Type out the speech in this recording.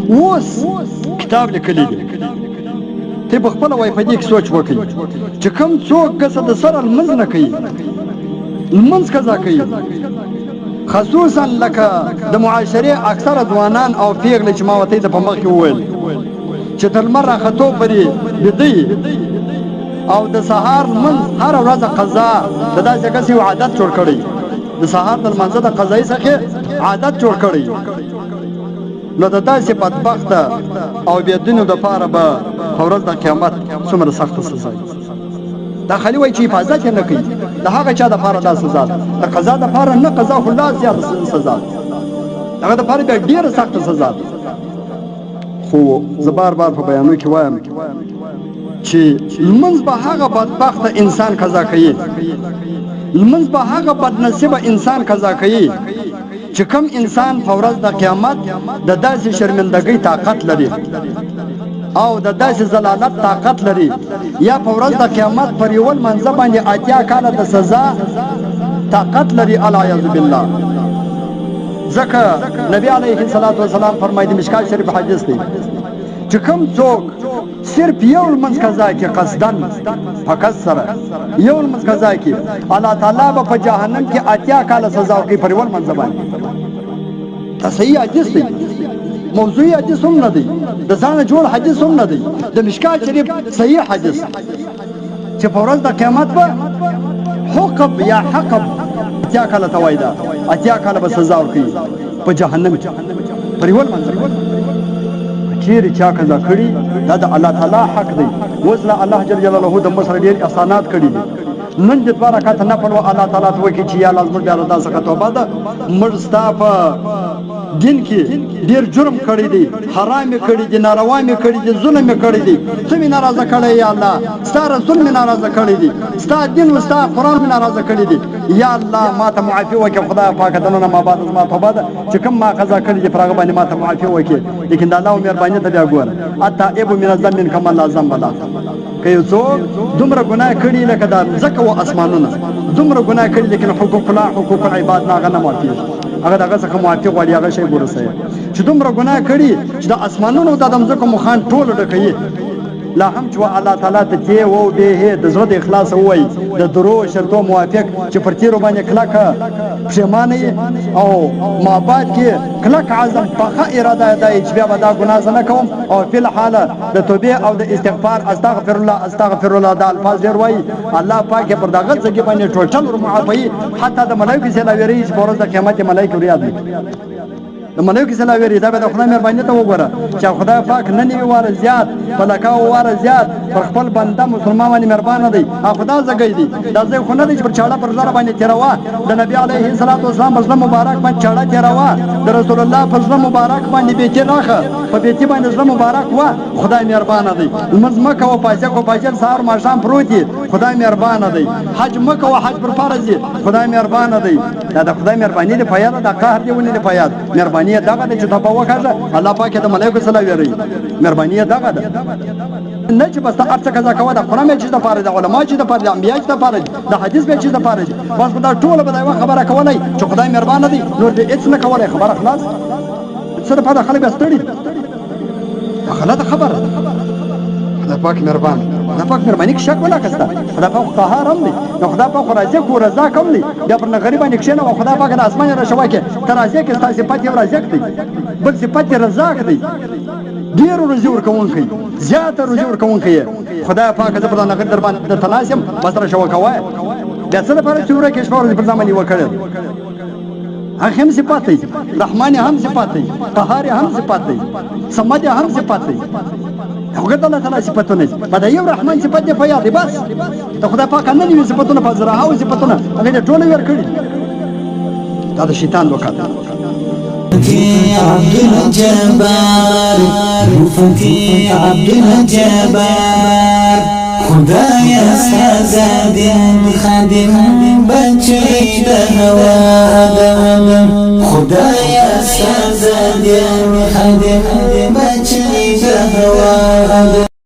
اوس کتاب لیکلی دی ته په خپله وایي په دې کې سوچ وکړئ چې کوم څوک کسه د سره لمونځ نه کوي لمونځ قضا کوي خصوصا لکه د معاشرې اکثره ځوانان او پیغلې چې ما ورته د په مخ کې وویل چې تر لمر راختو پورې بیده او د سهار لمونځ هره ورځ قضا د داسې کس یو عادت جوړ کړی د سهار د لمانځه د قضایي څخه عادت جوړ کړی نو د داسې بدبخته او بېدینو دپاره به په ورځ د قیامت څومره سخته سزا دا خالي وایي چې حفاظت یې نه کوي د هغه چا دپاره دا سزا ده د قضا دپاره نه قضا خو لا زیاته سزا ده هغه دپاره بیا ډېره سخته سزا ده خو زه بار بار په بیانو کې وایم چې لمونځ به هغه بدبخته انسان قضا کوي لمونځ به هغه بدنصیبه انسان قضا کوي چې کوم انسان په ورځ د قیامت د داسې شرمندګۍ طاقت لري او د داسې ضلالت طاقت لري یا په ورځ د قیامت پر یو لمانځه باندې 80 کاله د سزا طاقت لري العیاذ بالله ځکه نبی علیه الصلاة والسلام فرمایي د مشکات شریف حدیث دی چې کوم څوک صرف یو لمونځ قضا کړي قصدن فقط سره یو لمونځ قضا کړي الله تعالی به په جهنم کې 80 کاله سزا ورکړي پر یو لمانځه باندې دا صحیح حدیث دی موضوعي حدیث هم نه دی د ځانه جوړ حدیث هم نه دی د مشکات شریف صحیح حدیث چې په ورځ د قیامت به حقب یا حقب 80 کاله ته وایي دا 80 کاله به سزا ورکړي په جهنم کې پر یو لمانځه چیرې چا قضا کړي دا د الله تعالی حق دی اوس له الله جل جلاله د مصر ډېر احسانات کړي دي نن د 2 رکعاته نفل و الله تعالی ته وایي چې یا الله زموږ بیا رضا څخه توبه ده موږ ستا په دین کې ډېر جرم کړی دی حرام یې کړي دي ناروا مې کړي دي ظلم یې کړی دی څه مې ناراضه کړی یا الله ستا رسول مې ناراضه کړی دی ستا دین و ستا قرآن مې ناراضه کړی دی یا الله ما ته معافي وکړه خدای پاکه دننه ما بعد زما توبه ده چې کوم ما قضا کړي دي پر هغه باندې ما ته معافي وکړي لیکن د الله مهرباني ته بیا ګوره التائب من الذنب کما لا ذنب له که یو څوک دومره ګناه کړي لکه دا ځکه و اسمانونه دومره ګناه کړي لیکن حقوق الله حقوق العباد نه هغه نه معافېږي هغه دغه څخه معافي غواړي هغه شی ګورسئ چې دومره ګناه کړي چې د اسمانونو د ځمکو مخان ټول ډکوي لا هم چې الله تعالی ته تی وو به د زړه د اخلاص وای د درو شرطو موافق چې پر تیرو باندې کلک پښیمانه او ماباد کې کلک عزم په اراده دی چې بیا به دا ګناه نه کوم او په حاله د توبې او د استغفار استغفر الله د الفاظ ډیر وای الله پاک پر دغه ځکه باندې ټوټل معافي حتی د ملائکه سره ویری چې ورځ د قیامت ملائکه ریاض د ملائکه سره ویری دا به د خدای مهرباني ته وګوره چې خدای پاک نن یې واره زیات فلکاو واره زیات پر خپل بنده مسلمان باندې مهربان دی خدا زګی دی دا ځای خو نه دی چې پر چاړه پر لار باندې تیروا د نبی علیه الصلاۃ والسلام پر مبارک باندې چاړه تیروا د رسول الله پر مبارک باندې بیت راخه په بیت باندې مبارک وا خدای مهربان دی مزمکه او پاجه کو پاجه سهار ماشام پروت دی خدای مهربان دی حج مکه او حج پر فرض دی خدای مهربان دی دا د خدای مهرباني دی په یاد د قهر دی ونی دی په یاد مهرباني دغه چې تاسو وکړه الله پاک د ملائکه سره ویری مهرباني دغه ده نه چې بس ارڅ کذا کوه د قرآن چې د پاره د علماء چې د پاره د انبیا چې د پاره د حدیث به چې د پاره بس خدای ټول به دا خبره کولای چې خدای مهربان دی نور دې هیڅ نه کولای خبره خلاص سره په خلک استړي خلاص خبره خدای پاک مهربان خدای پاک مهرباني کې شک ولا کستا خدای پاک قهار هم دی نو خدای پاک رازق او رزاق هم دی بیا پر غریبانه کې نو خدای پاک د اسمان را شوای کې تر رازق کې تاسو صفات یو رازق دی بل صفات رزاق دی ډیر روزي ورکوونکی زیات روزي ورکوونکی خدای پاک د پر نغد در باندې د تناسم بسره شو کوي د څه لپاره چې ورکه شپور پر ځماني وکړل هغه هم صفات دی رحمان هم صفات دی قهار هم صفات دی صمد هم صفات دی هغه د الله تعالی صفاتونه په دا یو رحمان صفات دی په یاد بس ته خدای پاک نه نیو صفاتونه په زرا او صفاتونه هغه ټول ورکړي دا د شیطان وکړه عبد الجبار مفتي عبد الجبار خدایا سزاد خادم بچی د هوا خدایا سزاد خادم